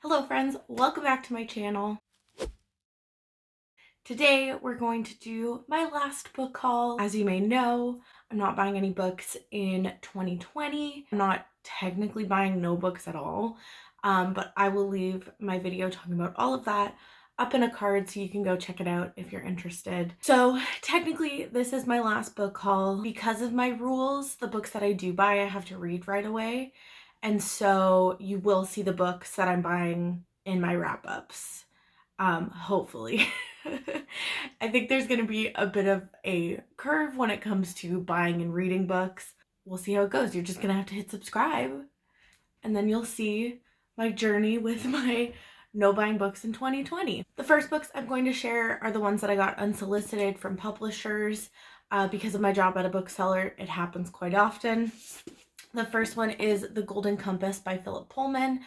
Hello friends, welcome back to my channel. Today we're going to do my last book haul. As you may know, I'm not buying any books in 2020. I'm not technically buying no books at all, but I will leave my video talking about all of that up in a card so you can go check it out if you're interested. So technically this is my last book haul. Because of my rules, the books that I do buy I have to read right away. And so you will see the books that I'm buying in my wrap-ups, hopefully. I think there's going to be a bit of a curve when it comes to buying and reading books. We'll see how it goes. You're just going to have to hit subscribe and then you'll see my journey with my no buying books in 2020. The first books I'm going to share are the ones that I got unsolicited from publishers. Because of my job at a bookseller, it happens quite often. The first one is The Golden Compass by Philip Pullman.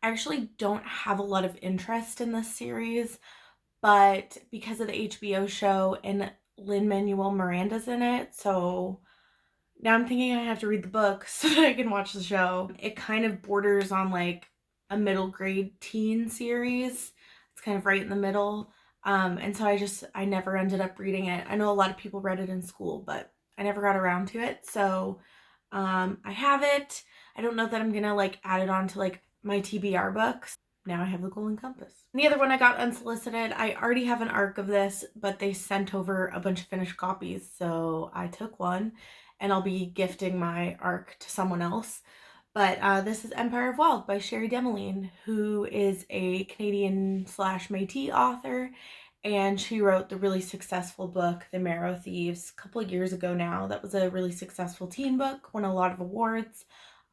I actually don't have a lot of interest in this series, but because of the HBO show and Lin-Manuel Miranda's in it, so now I'm thinking I have to read the book so that I can watch the show. It kind of borders on like a middle grade teen series. It's kind of right in the middle. And so I never ended up reading it. I know a lot of people read it in school, but I never got around to it. So I have it. I don't know that I'm gonna like add it on to like my TBR books. Now I have The Golden Compass. And the other one I got unsolicited. I already have an arc of this, but they sent over a bunch of finished copies, so I took one and I'll be gifting my arc to someone else. But this is Empire of Wild by Sherry Demeline, who is a Canadian / Métis author, and she wrote the really successful book The Marrow Thieves a couple of years ago now. That was a really successful teen book, won a lot of awards.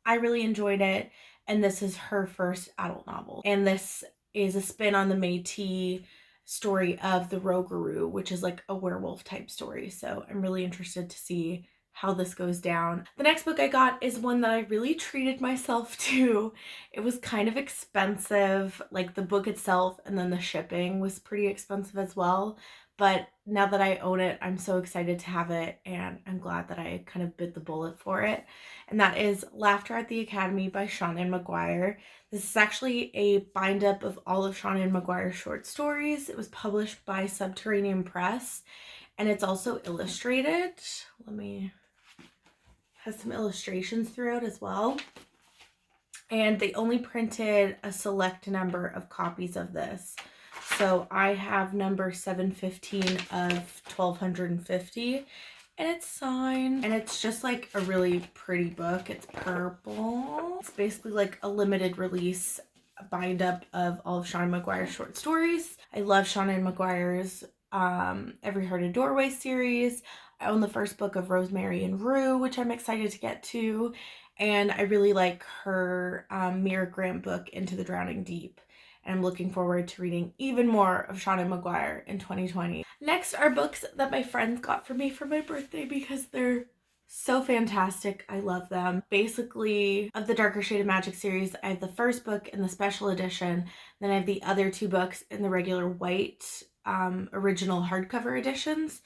I really enjoyed it, and this is her first adult novel. And this is a spin on the Métis story of the Rougarou, which is like a werewolf type story. So I'm really interested to see how this goes down. The next book I got is one that I really treated myself to. It was kind of expensive, like the book itself, and then the shipping was pretty expensive as well. But now that I own it, I'm so excited to have it, and I'm glad that I kind of bit the bullet for it. And that is Laughter at the Academy by Seanan McGuire. This is actually a bind-up of all of Seanan McGuire's short stories. It was published by Subterranean Press, and it's also illustrated. Has some illustrations throughout as well. And they only printed a select number of copies of this. So I have number 715 of 1250, and it's signed, and it's just like a really pretty book. It's purple. It's basically like a limited release bind up of all of Seanan McGuire's short stories. I love Seanan McGuire's Every Heart a Doorway series. I own the first book of Rosemary and Rue, which I'm excited to get to, and I really like her Mira Grant book Into the Drowning Deep, and I'm looking forward to reading even more of Seanan McGuire in 2020. Next are books that my friends got for me for my birthday because they're so fantastic. I love them. Basically, of the Darker Shade of Magic series, I have the first book in the special edition, then I have the other two books in the regular white original hardcover editions.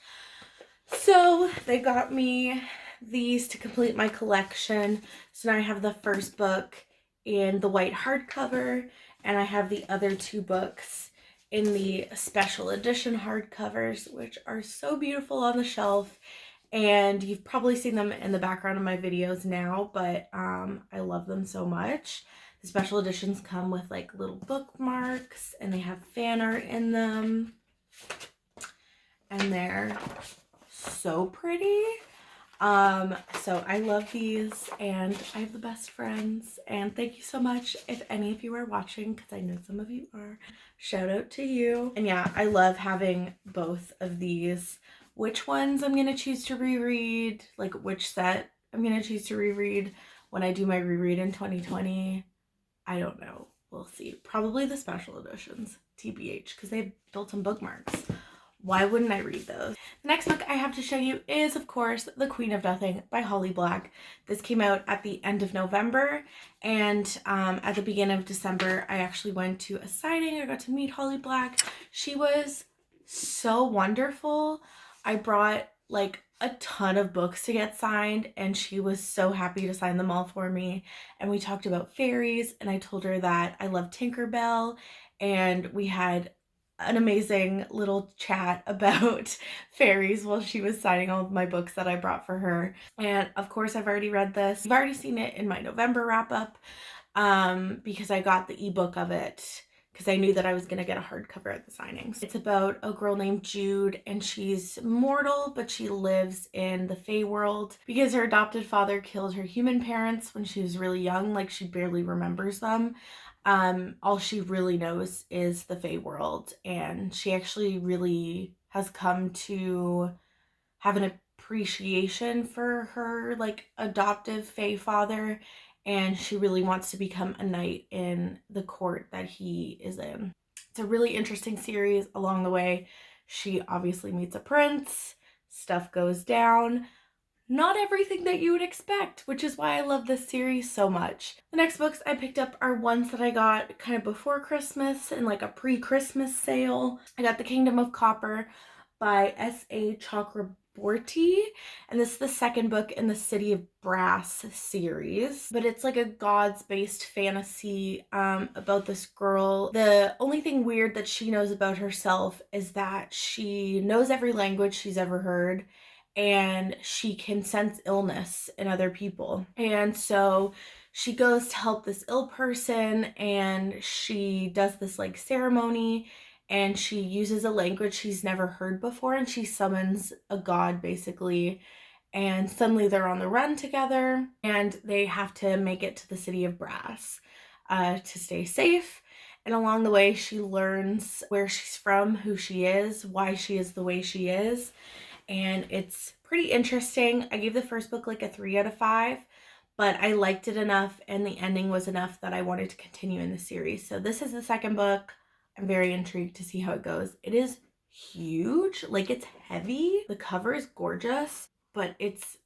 So they got me these to complete my collection. So now I have the first book in the white hardcover, and I have the other two books in the special edition hardcovers, which are so beautiful on the shelf. And you've probably seen them in the background of my videos now, but I love them so much. The special editions come with like little bookmarks, and they have fan art in them, and they're so pretty. So I love these, and I have the best friends, and thank you so much if any of you are watching, because I know some of you are. Shout out to you. And yeah, I love having both of these. Which ones I'm gonna choose to reread, like which set I'm gonna choose to reread when I do my reread in 2020, I don't know. We'll see. Probably the special editions, TBH, because they have built-in bookmarks. Why wouldn't I read those? The next book I have to show you is, of course, The Queen of Nothing by Holly Black. This came out at the end of November, and at the beginning of December, I actually went to a signing. I got to meet Holly Black. She was so wonderful. I brought like a ton of books to get signed, and she was so happy to sign them all for me. And we talked about fairies, and I told her that I love Tinkerbell, and we had an amazing little chat about fairies while she was signing all of my books that I brought for her. And of course, I've already read this. I've already seen it in my November wrap up because I got the ebook of it because I knew that I was going to get a hardcover at the signings. It's about a girl named Jude, and she's mortal, but she lives in the Fae world because her adopted father killed her human parents when she was really young, like she barely remembers them. All she really knows is the Fae world, and she actually really has come to have an appreciation for her like adoptive Fae father, and she really wants to become a knight in the court that he is in. It's a really interesting series. Along the way, she obviously meets a prince, stuff goes down. Not everything that you would expect, which is why I love this series so much. The next books I picked up are ones that I got kind of before Christmas in like a pre-Christmas sale. I got The Kingdom of Copper by S.A. Chakraborty, and this is the second book in the City of Brass series, but it's like a gods-based fantasy about this girl. The only thing weird that she knows about herself is that she knows every language she's ever heard, and she can sense illness in other people. And so she goes to help this ill person, and she does this like ceremony, and she uses a language she's never heard before, and she summons a god basically. And suddenly they're on the run together, and they have to make it to the City of Brass to stay safe. And along the way, she learns where she's from, who she is, why she is the way she is. And it's pretty interesting. I gave the first book like a 3 out of 5, but I liked it enough and the ending was enough that I wanted to continue in the series. So this is the second book. I'm very intrigued to see how it goes. It is huge, like it's heavy. The cover is gorgeous, but it's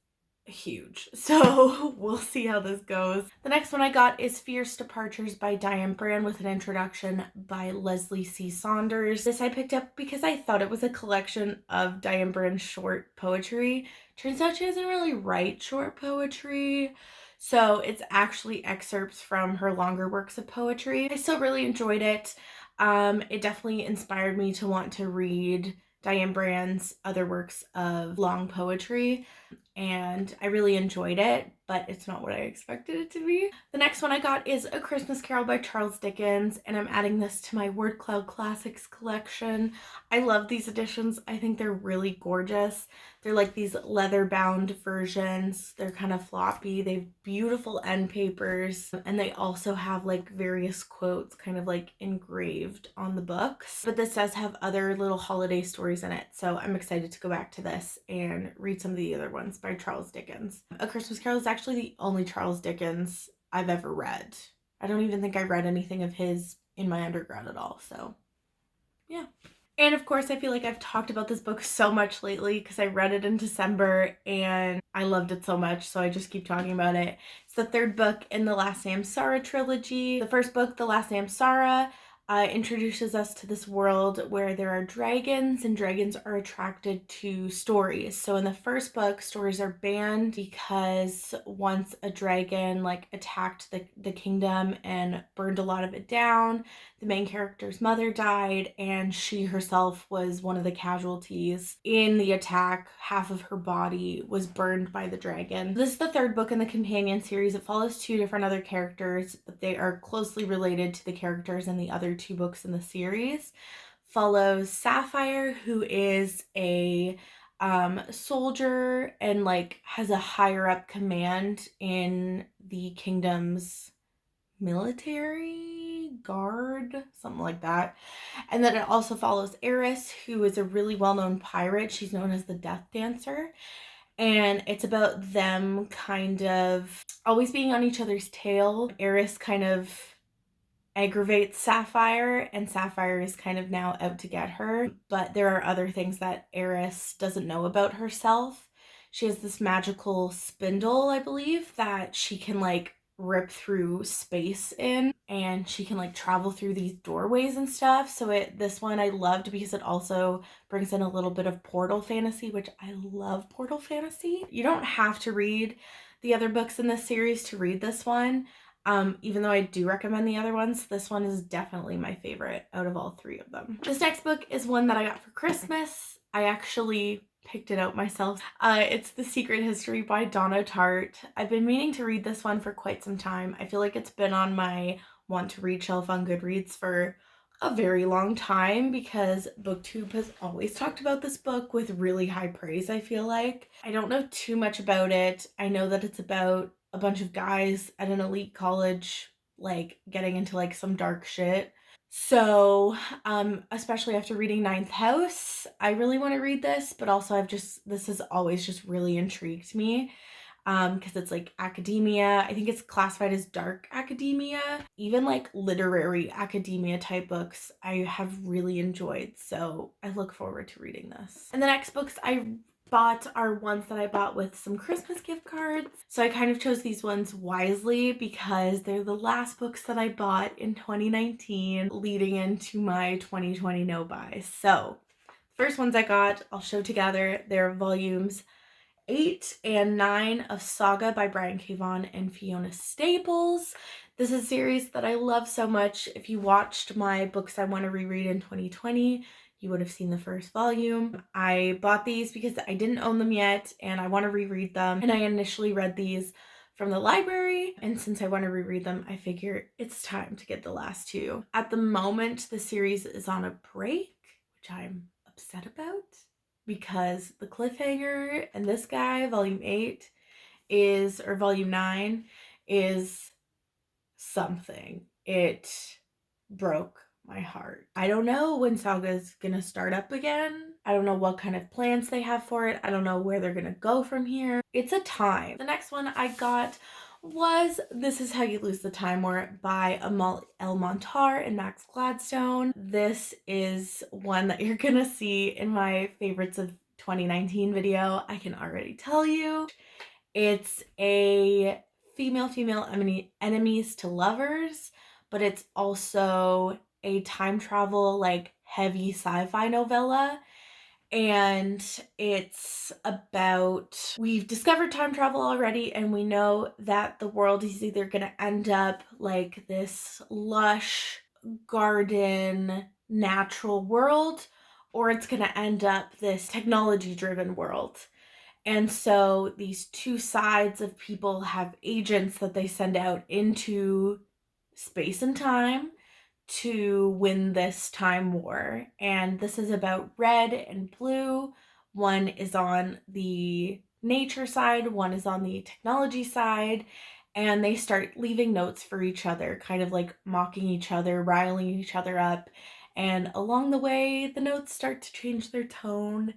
huge. So we'll see how this goes. The next one I got is Fierce Departures by Diane Brand with an introduction by Leslie C. Saunders. This I picked up because I thought it was a collection of Diane Brand's short poetry. Turns out she doesn't really write short poetry, so it's actually excerpts from her longer works of poetry. I still really enjoyed it. It definitely inspired me to want to read Diane Brand's other works of long poetry, and I really enjoyed it, but it's not what I expected it to be. The next one I got is A Christmas Carol by Charles Dickens, and I'm adding this to my Word Cloud Classics collection. I love these editions. I think they're really gorgeous. They're like these leather-bound versions. They're kind of floppy. They have beautiful end papers, and they also have like various quotes kind of like engraved on the books. But this does have other little holiday stories in it, so I'm excited to go back to this and read some of the other ones by Charles Dickens. A Christmas Carol is actually the only Charles Dickens I've ever read. I don't even think I read anything of his in my undergrad at all, so yeah. And of course, I feel like I've talked about this book so much lately because I read it in December and I loved it so much, so I just keep talking about it. It's the third book in the Last Name Sarah trilogy. The first book, The Last Name Sarah, introduces us to this world where there are dragons, and dragons are attracted to stories. So in the first book, stories are banned because once a dragon like attacked the kingdom and burned a lot of it down. The main character's mother died, and she herself was one of the casualties in the attack. Half of her body was burned by the dragon. This is the third book in the companion series. It follows 2 different other characters, but they are closely related to the characters in the other 2 books in the series. Follows Sapphire, who is a soldier and like has a higher up command in the kingdom's military guard, something like that. And then it also follows Eris, who is a really well-known pirate. She's known as the Death Dancer. And it's about them kind of always being on each other's tail. Eris kind of aggravates Sapphire, and Sapphire is kind of now out to get her. But there are other things that Eris doesn't know about herself. She has this magical spindle, I believe, that she can like rip through space in, and she can like travel through these doorways and stuff. So this one I loved because it also brings in a little bit of portal fantasy, which I love portal fantasy. You don't have to read the other books in this series to read this one. Even though I do recommend the other ones, this one is definitely my favorite out of all three of them. This next book is one that I got for Christmas. I actually picked it out myself. It's The Secret History by Donna Tartt. I've been meaning to read this one for quite some time. I feel like it's been on my want to read shelf on Goodreads for a very long time because BookTube has always talked about this book with really high praise, I feel like. I don't know too much about it. I know that it's about a bunch of guys at an elite college, like getting into like some dark shit. So, especially after reading Ninth House, I really want to read this, but also this has always just really intrigued me. Because it's like academia. I think it's classified as dark academia. Even like literary academia type books I have really enjoyed. So I look forward to reading this. And the next books I bought are ones that I bought with some Christmas gift cards. So I kind of chose these ones wisely because they're the last books that I bought in 2019 leading into my 2020 no buy. So first ones I got, I'll show together. They're volumes 8 and 9 of Saga by Brian K. Vaughan and Fiona Staples. This is a series that I love so much. If you watched my books I want to reread in 2020, you would have seen the first volume. I bought these because I didn't own them yet and I want to reread them. And I initially read these from the library, and since I want to reread them, I figure it's time to get the last two. At the moment, the series is on a break, which I'm upset about, because the cliffhanger and this guy, volume 8 or volume 9 is something. It broke my heart. I don't know when Saga's gonna start up again. I don't know what kind of plans they have for it. I don't know where they're gonna go from here. It's a time. The next one I got was This Is How You Lose the Time War by Amal El Montar and Max Gladstone. This is one that you're gonna see in my favorites of 2019 video. I can already tell you. It's a female enemies to lovers, but it's also a time travel, like heavy sci-fi novella. And it's about, we've discovered time travel already, and we know that the world is either going to end up like this lush garden natural world, or it's going to end up this technology driven world. And so these two sides of people have agents that they send out into space and time to win this time war. And this is about red and blue. One is on the nature side, one is on the technology side. And they start leaving notes for each other, kind of like mocking each other, riling each other up. And along the way, the notes start to change their tone.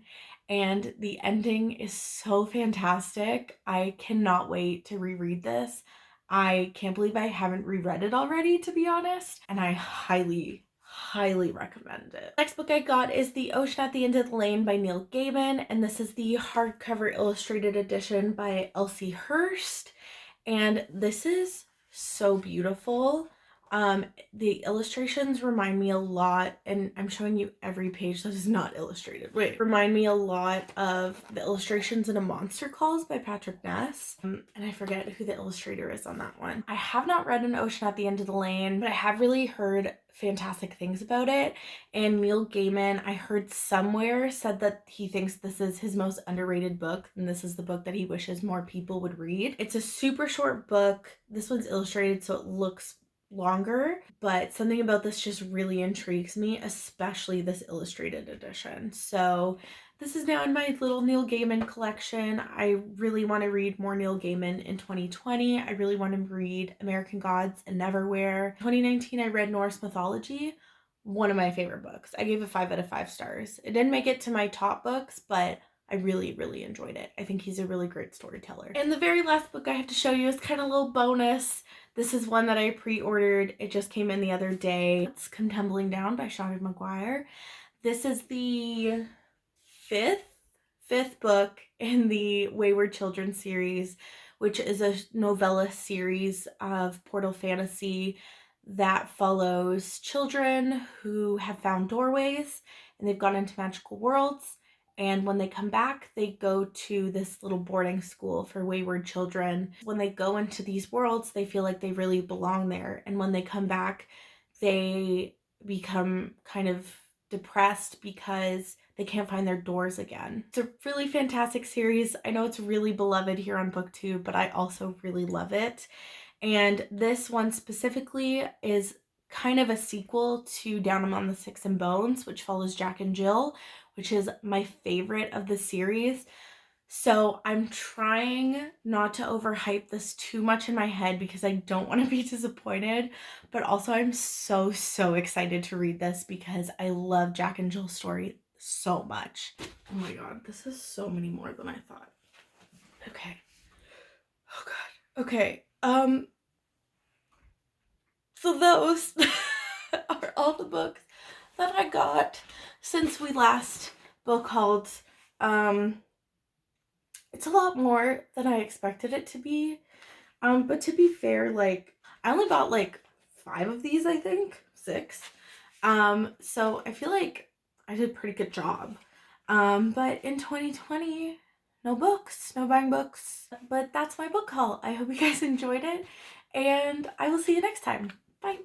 And the ending is so fantastic. I cannot wait to reread this. I can't believe I haven't reread it already, to be honest. And I highly recommend it. Next book I got is The Ocean at the End of the Lane by Neil Gaiman. And this is the hardcover illustrated edition by Elsie Hurst. And this is so beautiful. The illustrations remind me a lot, and I'm showing you every page that is not illustrated. Remind me a lot of the illustrations in A Monster Calls by Patrick Ness. And I forget who the illustrator is on that one. I have not read An Ocean at the End of the Lane, but I have really heard fantastic things about it. And Neil Gaiman, I heard somewhere, said that he thinks this is his most underrated book, and this is the book that he wishes more people would read. It's a super short book. This one's illustrated, so it looks longer, but something about this just really intrigues me, especially this illustrated edition. So this is now in my little Neil Gaiman collection. I really want to read more Neil Gaiman in 2020. I really want to read American Gods and Neverwhere. 2019 I read Norse mythology, one of my favorite books. I gave it 5 out of 5 stars. It didn't make it to my top books, but I really enjoyed it. I think he's a really great storyteller. And the very last book I have to show you is kind of a little bonus. This is one that I pre-ordered. It just came in the other day. It's Tumbling Down by Shonda McGuire. This is the fifth book in the Wayward Children series, which is a novella series of portal fantasy that follows children who have found doorways and they've gone into magical worlds. And when they come back, they go to this little boarding school for wayward children. When they go into these worlds, they feel like they really belong there. And when they come back, they become kind of depressed because they can't find their doors again. It's a really fantastic series. I know it's really beloved here on BookTube, but I also really love it. And this one specifically is kind of a sequel to Down Among the Sticks and Bones, which follows Jack and Jill, which is my favorite of the series. So I'm trying not to overhype this too much in my head because I don't want to be disappointed, but also I'm so excited to read this because I love Jack and Jill's story so much. Oh my god, this is so many more than I thought. Okay. Oh god. Okay. So those are all the books that I got since we last book hauled. It's a lot more than I expected it to be. But to be fair, like, I only bought like 5 of these, I think. 6. So I feel like I did a pretty good job. But in 2020, no books, no buying books. But that's my book haul. I hope you guys enjoyed it, and I will see you next time. Bye.